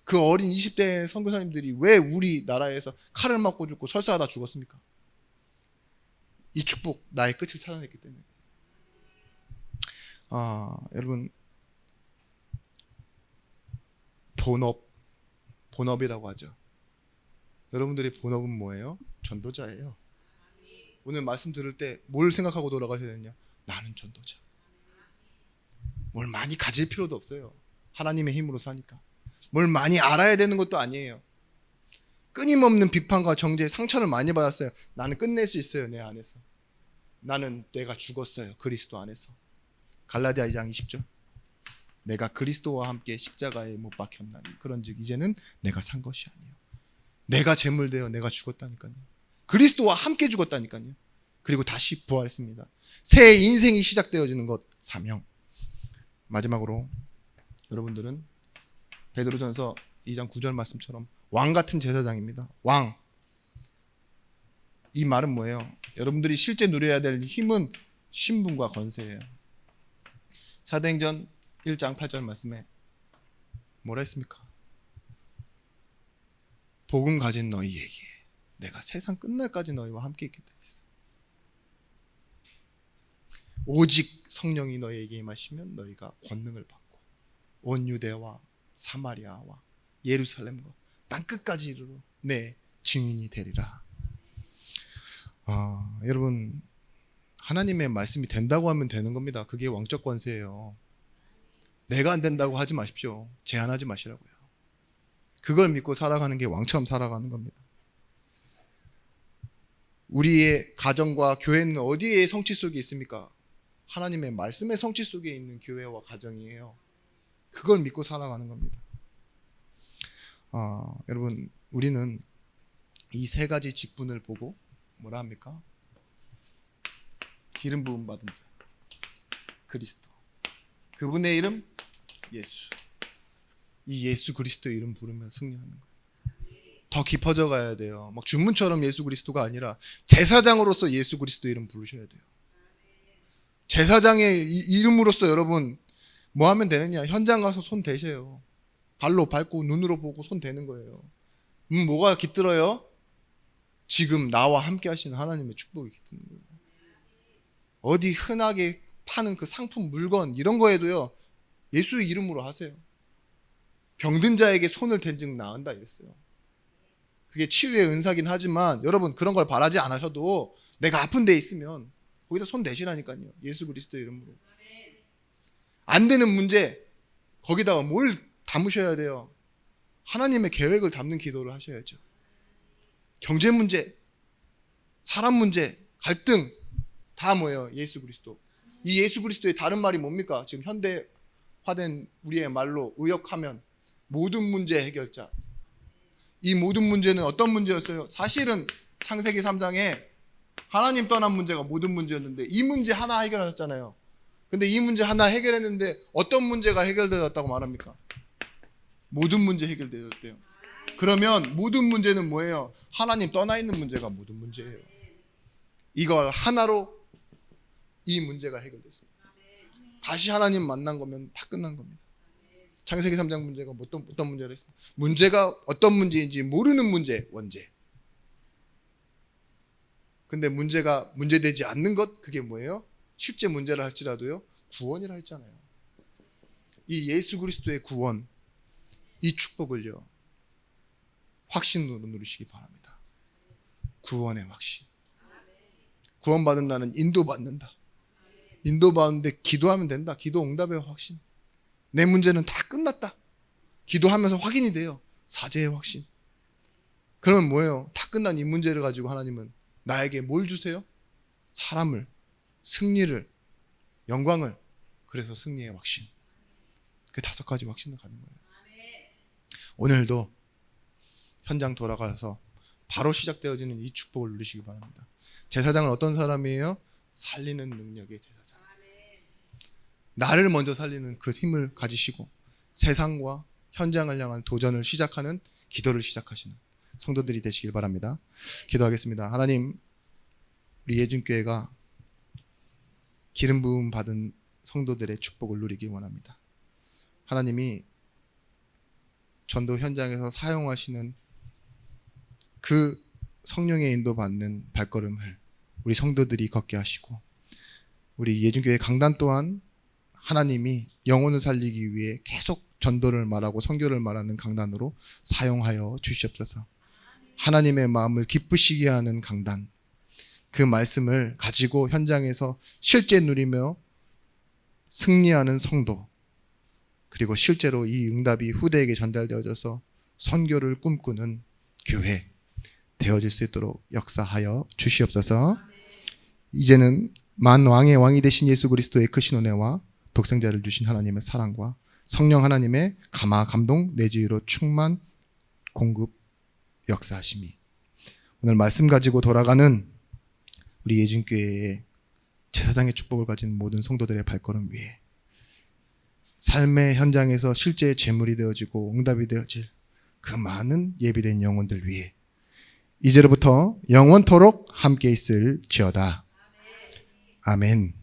그 어린 20대 선교사님들이 왜 우리나라에서 칼을 맞고 죽고 설사하다 죽었습니까? 이 축복, 나의 끝을 찾아냈기 때문에. 여러분, 본업이라고 하죠. 여러분들의 본업은 뭐예요? 전도자예요. 오늘 말씀 들을 때 뭘 생각하고 돌아가셔야 되느냐? 나는 전도자. 뭘 많이 가질 필요도 없어요. 하나님의 힘으로 사니까. 뭘 많이 알아야 되는 것도 아니에요. 끊임없는 비판과 정죄에 상처를 많이 받았어요. 나는 끝낼 수 있어요. 내 안에서. 나는 내가 죽었어요. 그리스도 안에서. 갈라디아 2장 20절. 내가 그리스도와 함께 십자가에 못 박혔나니 그런즉 이제는 내가 산 것이 아니요 내가 제물되어 내가 죽었다니까요. 그리스도와 함께 죽었다니까요. 그리고 다시 부활했습니다. 새 인생이 시작되어지는 것, 사명. 마지막으로 여러분들은 베드로전서 2장 9절 말씀처럼 왕 같은 제사장입니다. 왕. 이 말은 뭐예요? 여러분들이 실제 누려야 될 힘은 신분과 권세예요. 사도행전 1장 8절 말씀에 뭐라 했습니까? 복음 가진 너희에게 내가 세상 끝날까지 너희와 함께 있겠다 했어. 오직 성령이 너희에게 임하시면 너희가 권능을 받고 온 유대와 사마리아와 예루살렘과 땅 끝까지 이르러 내 증인이 되리라. 여러분, 하나님의 말씀이 된다고 하면 되는 겁니다. 그게 왕적 권세예요. 내가 안 된다고 하지 마십시오. 제한하지 마시라고요. 그걸 믿고 살아가는 게 왕처럼 살아가는 겁니다. 우리의 가정과 교회는 어디에 성취 속에 있습니까? 하나님의 말씀의 성취 속에 있는 교회와 가정이에요. 그걸 믿고 살아가는 겁니다. 여러분, 우리는 이 세 가지 직분을 보고 뭐라 합니까? 기름 부음 받은 자, 그리스도. 그분의 이름 예수. 이 예수 그리스도 이름 부르면 승리하는 거예요. 더 깊어져 가야 돼요. 막 주문처럼 예수 그리스도가 아니라 제사장으로서 예수 그리스도 이름 부르셔야 돼요. 제사장의 이름으로서 여러분 뭐 하면 되느냐? 현장 가서 손 대세요. 발로 밟고 눈으로 보고 손 대는 거예요. 뭐가 깃들어요? 지금 나와 함께 하시는 하나님의 축복이 깃드는 거예요. 어디 흔하게 파는 그 상품 물건 이런 거에도요, 예수의 이름으로 하세요. 병든 자에게 손을 댄 즉 나은다 이랬어요. 그게 치유의 은사긴 하지만 여러분 그런 걸 바라지 않으셔도 내가 아픈 데 있으면 거기다 손 대시라니까요. 예수 그리스도 이름으로. 안 되는 문제 거기다가 뭘 담으셔야 돼요? 하나님의 계획을 담는 기도를 하셔야죠. 경제 문제, 사람 문제, 갈등 다 뭐예요? 예수 그리스도. 이 예수 그리스도의 다른 말이 뭡니까? 지금 현대화된 우리의 말로 의역하면 모든 문제 해결자. 이 모든 문제는 어떤 문제였어요? 사실은 창세기 3장에 하나님 떠난 문제가 모든 문제였는데 이 문제 하나 해결하셨잖아요. 근데 이 문제 하나 해결했는데 어떤 문제가 해결되었다고 말합니까? 모든 문제 해결되었대요. 그러면 모든 문제는 뭐예요? 하나님 떠나 있는 문제가 모든 문제예요. 이걸 하나로 이 문제가 해결됐습니다. 다시 하나님 만난 거면 다 끝난 겁니다. 창세기 3장 문제가 어떤 문제를 했어요? 문제가 어떤 문제인지 모르는 문제, 원죄. 근데 문제가 문제되지 않는 것, 그게 뭐예요? 실제 문제라 할지라도요, 구원이라 했잖아요. 이 예수 그리스도의 구원, 이 축복을요, 확신으로 누리시기 바랍니다. 구원의 확신. 구원받은 나는 인도받는다. 인도받는데 기도하면 된다. 기도 응답의 확신. 내 문제는 다 끝났다. 기도하면서 확인이 돼요. 사죄의 확신. 그러면 뭐예요? 다 끝난 이 문제를 가지고 하나님은 나에게 뭘 주세요? 사람을, 승리를, 영광을. 그래서 승리의 확신. 그 5가지 확신을 가는 거예요. 오늘도 현장 돌아가서 바로 시작되어지는 이 축복을 누리시기 바랍니다. 제사장은 어떤 사람이에요? 살리는 능력의 제사장. 나를 먼저 살리는 그 힘을 가지시고 세상과 현장을 향한 도전을 시작하는 기도를 시작하시는 성도들이 되시길 바랍니다. 기도하겠습니다. 하나님, 우리 예준교회가 기름 부음 받은 성도들의 축복을 누리기 원합니다. 하나님이 전도 현장에서 사용하시는 그 성령의 인도받는 발걸음을 우리 성도들이 걷게 하시고 우리 예준교회 강단 또한 하나님이 영혼을 살리기 위해 계속 전도를 말하고 선교를 말하는 강단으로 사용하여 주시옵소서. 하나님의 마음을 기쁘시게 하는 강단, 그 말씀을 가지고 현장에서 실제 누리며 승리하는 성도, 그리고 실제로 이 응답이 후대에게 전달되어져서 선교를 꿈꾸는 교회 되어질 수 있도록 역사하여 주시옵소서. 이제는 만왕의 왕이 되신 예수 그리스도의 크신 은혜와 독생자를 주신 하나님의 사랑과 성령 하나님의 감화 감동 내주의로 충만 공급 역사하심이 오늘 말씀 가지고 돌아가는 우리 예준교회의 제사장의 축복을 가진 모든 성도들의 발걸음 위에 삶의 현장에서 실제 제물이 되어지고 응답이 되어질 그 많은 예비된 영혼들 위에 이제로부터 영원토록 함께 있을지어다. 아멘.